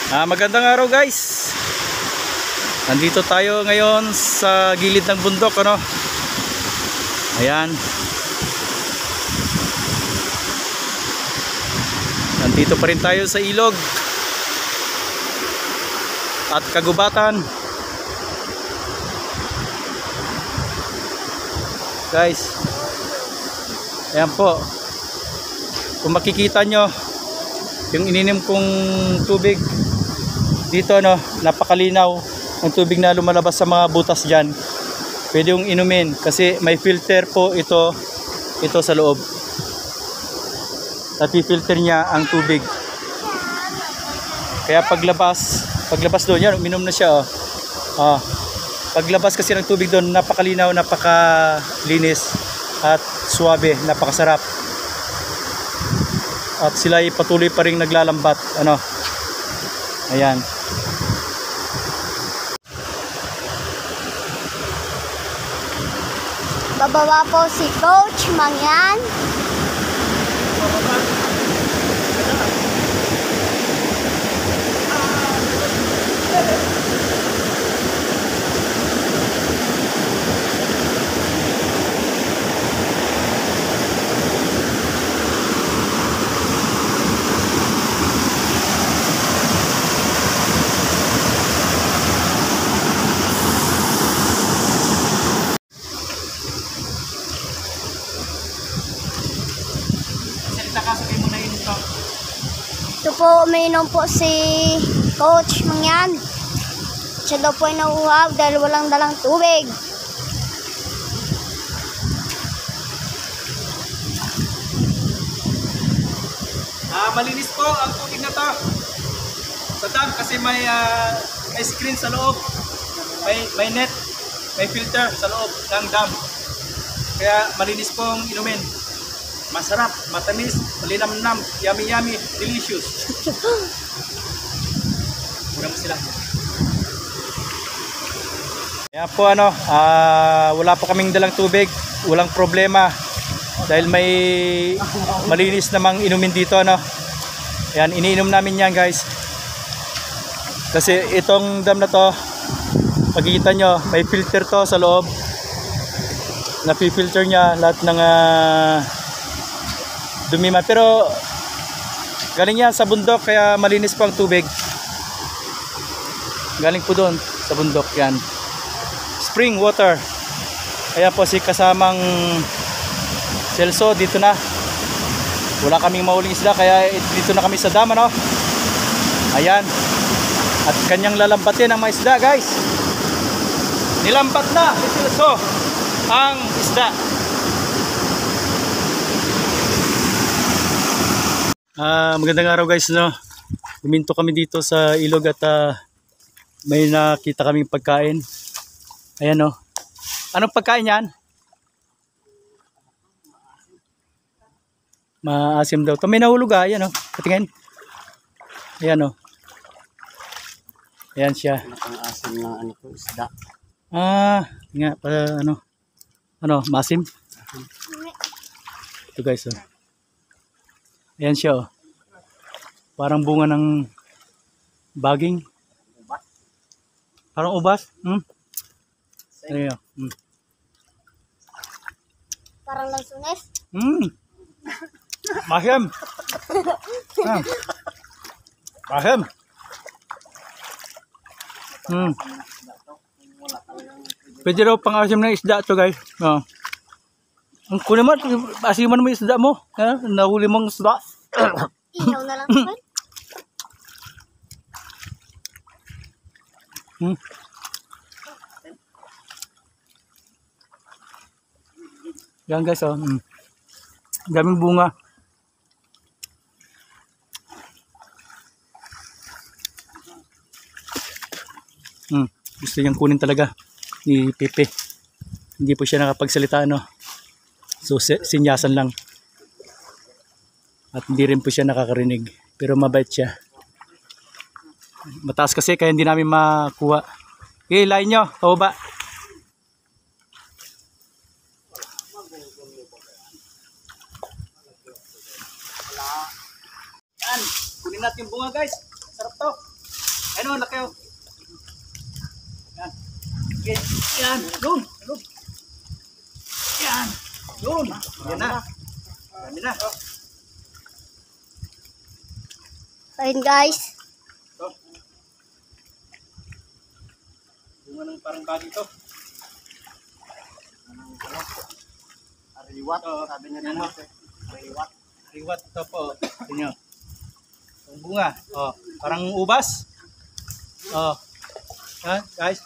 Magandang araw guys. Nandito tayo ngayon sa gilid ng bundok, ano? Ayan. Nandito pa rin tayo sa ilog at kagubatan. Guys, ayan po. Kung makikita nyo yung ininom kong tubig dito, no, napakalinaw ang tubig na lumalabas sa mga butas dyan. Pwede yung inumin kasi may filter po ito sa loob. Napi-filter niya ang tubig. Kaya paglabas doon, yan, uminom na siya, oh. Paglabas kasi ng tubig doon, napakalinaw, napakalinis at suwabe, napakasarap. At sila ay patuloy pa ring naglalambat, ano. Ayan. Bababa po si Coach Mangyan. Ito po, umiinom po si Coach Mangyan. Siya daw po ay nauuhaw dahil walang dalang tubig. Malinis po ang tubig na to sa dam kasi may screen sa loob. May net, may filter sa loob ng dam. Kaya malinis pong inumin. Masarap, matamis, malinamnam, yummy yummy, delicious. Mura mo sila. Kaya po ano, wala po kaming dalang tubig, walang problema. Dahil may malinis namang inumin dito, ano. Ayan, iniinom namin yan guys. Kasi itong dam na to, makikita nyo, may filter to sa loob. Napi-filter niya lahat ng dumi man, pero galing yan sa bundok kaya malinis po ang tubig. Galing po doon sa bundok yan, spring water. Kaya po si kasamang Celso dito na, wala kaming mauling isda kaya dito na kami sa dam, ano? Ayan, at kanyang lalambatin ang mga isda guys. Nilambat na si Celso ang isda. Magandang araw guys, no. Huminto kami dito sa ilog at may nakita kaming pagkain. Ayan, no. Anong pagkain yan? Maasim daw. Ito may nahulog, ayan, no. Patingin. Ayan, no. Ayan siya. Napang-asim na ano ko, isda. Nga, ano, maasim. Ito guys, oh. Ayan siya, oh. Parang bunga ng baging. Parang ubas. Ayan. Parang lansunes. Mahim. Mahim. Pwede raw pang-asim ng isda to guys. Ang kunin mo, asiman mo yung isda mo. Nahuli mong isda. Ihaw na lang po. Yan guys, oh. Daming bunga. Gusto niyang kunin talaga ni Pepe. Hindi po siya nakapagsalita, no. So sinyasan lang. At hindi rin po siya nakakarinig. Pero mabait siya. Mataas kasi kaya hindi namin makuha. Okay, lain nyo. Pababa. Yan. Kunin natin yung bunga guys. Sarap to. Ano, laki oh. Yan. Okay. Yan. Doon. Doon. Yan. Doon. Yan na. Yan na. Ayun guys. Ito. Bunga ng parang bagay ito. Ariwat, Ito. sabi niya Yan, naman. oh. Ariwat. Riwat ito po. Tingnan nyo. Ang bunga. Oh, parang ubas. Oh. Ha, guys.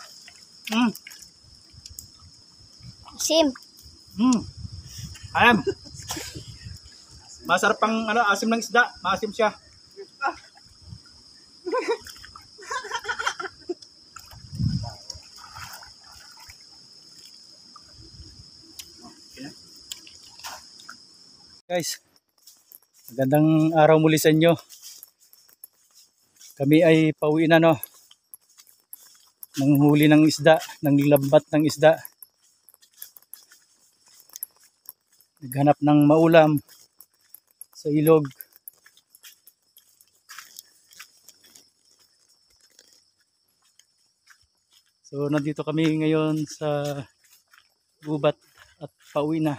Sim. Ayam. Masarap pang ano, asim ng isda. Maasim siya. Guys, magandang araw muli sa inyo. Kami ay pauwi na no. Nanghuli ng isda, nanglambat ng isda. Naghanap ng maulam sa ilog. So nandito kami ngayon sa gubat at pauwi na.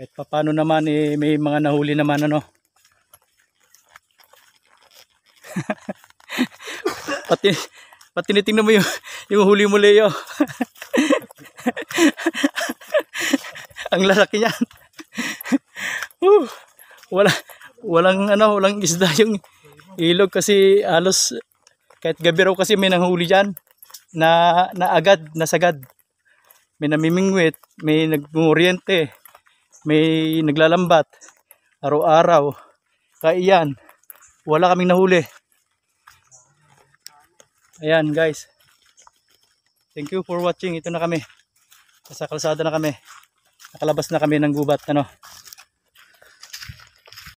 Kahit paano naman may mga nahuli naman ano. pati tinitingnan mo yung huli mo, Leo. Ang lalaki niyan. Walang isda yung ilog kasi halos kahit gabi raw kasi may nanghuli diyan na agad, nasagad. May namimingwit, may nagmuryente, may naglalambat araw-araw. Kaya yan, wala kaming nahuli. Ayan guys, thank you for watching. Ito na kami, sa kalsada na kami, nakalabas na kami ng gubat ano.